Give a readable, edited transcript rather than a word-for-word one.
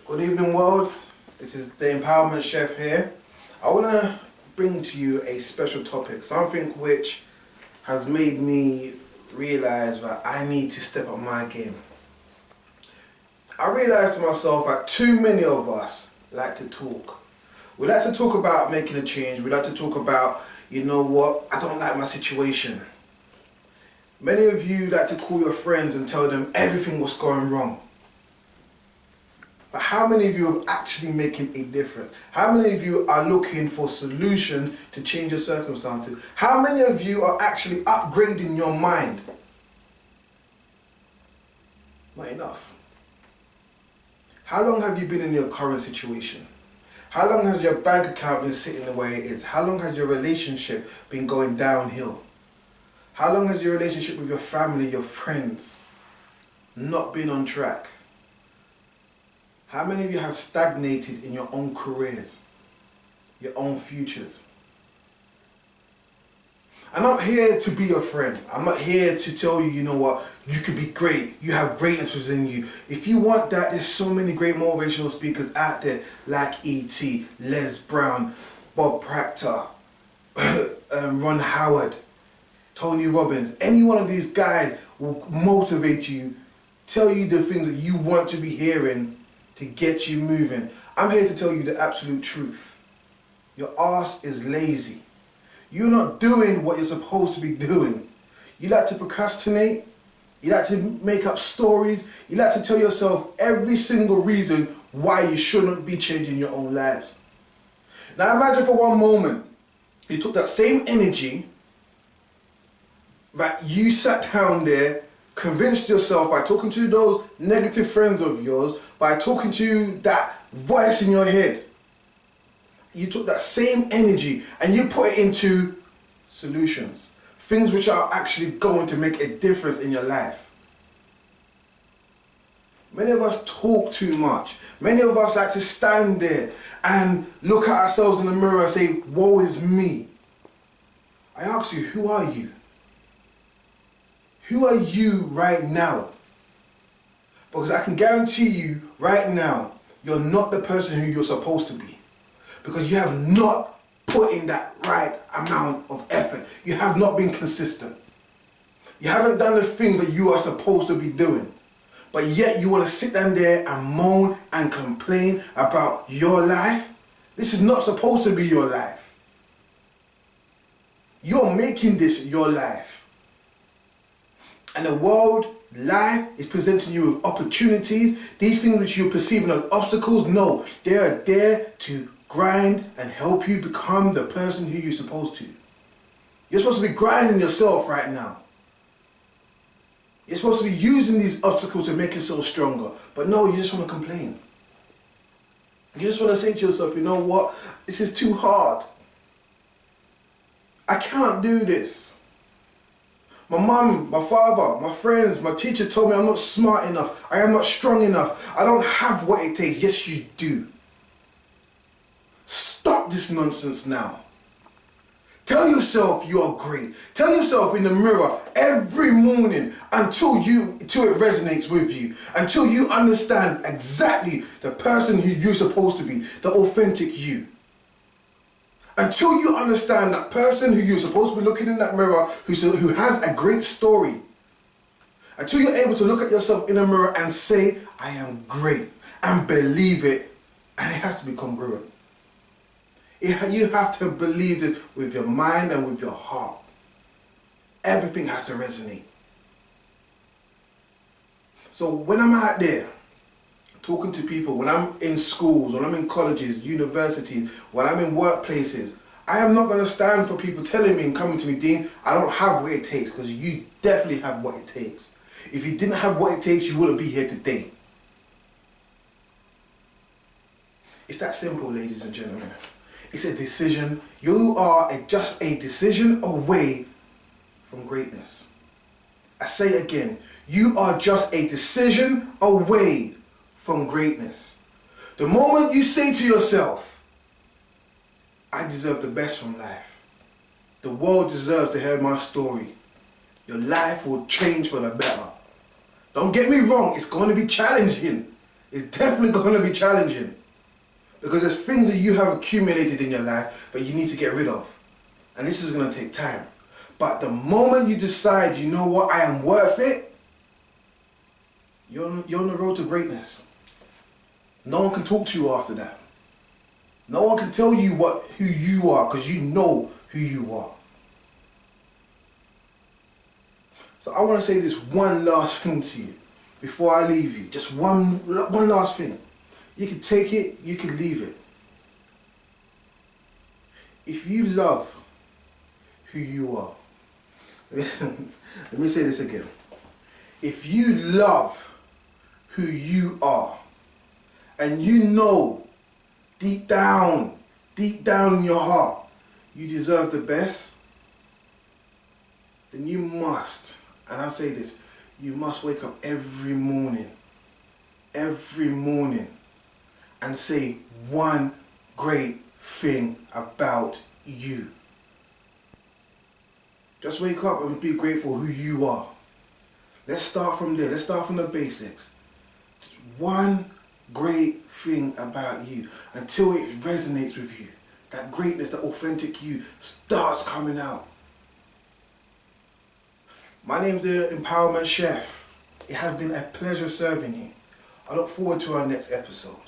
Good evening, world. This is the Empowerment Chef here. I want to bring to you a special topic, something which has made me realize that I need to step up my game. I realized to myself that too many of us like to talk. We like to talk about making a change. We like to talk about, you know what, I don't like my situation. Many of you like to call your friends and tell them everything was going wrong. But how many of you are actually making a difference? How many of you are looking for solutions to change your circumstances? How many of you are actually upgrading your mind? Not enough. How long have you been in your current situation? How long has your bank account been sitting the way it is? How long has your relationship been going downhill? How long has your relationship with your family, your friends, not been on track? How many of you have stagnated in your own careers, your own futures? I'm not here to be your friend. I'm not here to tell you, you know what, you could be great. You have greatness within you. If you want that, there's so many great motivational speakers out there like E.T., Les Brown, Bob Proctor, Ron Howard, Tony Robbins. Any one of these guys will motivate you, tell you the things that you want to be hearing to get you moving. I'm here to tell you the absolute truth. Your ass is lazy. You're not doing what you're supposed to be doing. You like to procrastinate. You like to make up stories. You like to tell yourself every single reason why you shouldn't be changing your own lives. Now imagine for one moment, you took that same energy that you sat down there, convinced yourself by talking to those negative friends of yours, by talking to that voice in your head. You took that same energy and you put it into solutions. Things which are actually going to make a difference in your life. Many of us talk too much. Many of us like to stand there and look at ourselves in the mirror and say, woe is me. I ask you, who are you? Who are you right now? Because I can guarantee you right now, you're not the person who you're supposed to be. Because you have not put in that right amount of effort. You have not been consistent. You haven't done the things that you are supposed to be doing. But yet you want to sit down there and moan and complain about your life. This is not supposed to be your life. You're making this your life. And the world, life, is presenting you with opportunities. These things which you're perceiving as obstacles, no, they are there to grind and help you become the person who you're supposed to. You're supposed to be grinding yourself right now. You're supposed to be using these obstacles to make yourself stronger. But no, you just want to complain. You just want to say to yourself, you know what, this is too hard. I can't do this. My mum, my father, my friends, my teacher told me I'm not smart enough. I am not strong enough. I don't have what it takes. Yes, you do. Stop this nonsense now. Tell yourself you are great. Tell yourself in the mirror every morning until it resonates with you. Until you understand exactly the person who you're supposed to be. The authentic you. Until you understand that person who you're supposed to be looking in that mirror, who has a great story. Until you're able to look at yourself in the mirror and say, I am great, and believe it, and it has to be congruent. You have to believe this with your mind and with your heart. Everything has to resonate. So when I'm out there, talking to people, when I'm in schools, when I'm in colleges, universities, when I'm in workplaces, I am not going to stand for people telling me and coming to me, Dean, I don't have what it takes, because you definitely have what it takes. If you didn't have what it takes, you wouldn't be here today. It's that simple, ladies and gentlemen. It's a decision. You are just a decision away from greatness. I say it again, you are just a decision away from greatness. The moment you say to yourself, I deserve the best from life. The world deserves to hear my story. Your life will change for the better. Don't get me wrong, it's going to be challenging. It's definitely going to be challenging. Because there's things that you have accumulated in your life that you need to get rid of. And this is going to take time. But the moment you decide, you know what, I am worth it, you're on the road to greatness. No one can talk to you after that. No one can tell you who you are, because you know who you are. So I want to say this one last thing to you before I leave you. Just one last thing. You can take it, you can leave it. If you love who you are, let me say this again. If you love who you are, and you know deep down in your heart, you deserve the best, then you must, and I'll say this, you must wake up every morning, and say one great thing about you. Just wake up and be grateful who you are. Let's start from there. Let's start from the basics. Just one great thing about you until it resonates with you. That greatness, that authentic you starts coming out. My name's the Empowerment Chef. It has been a pleasure serving you. I look forward to our next episode.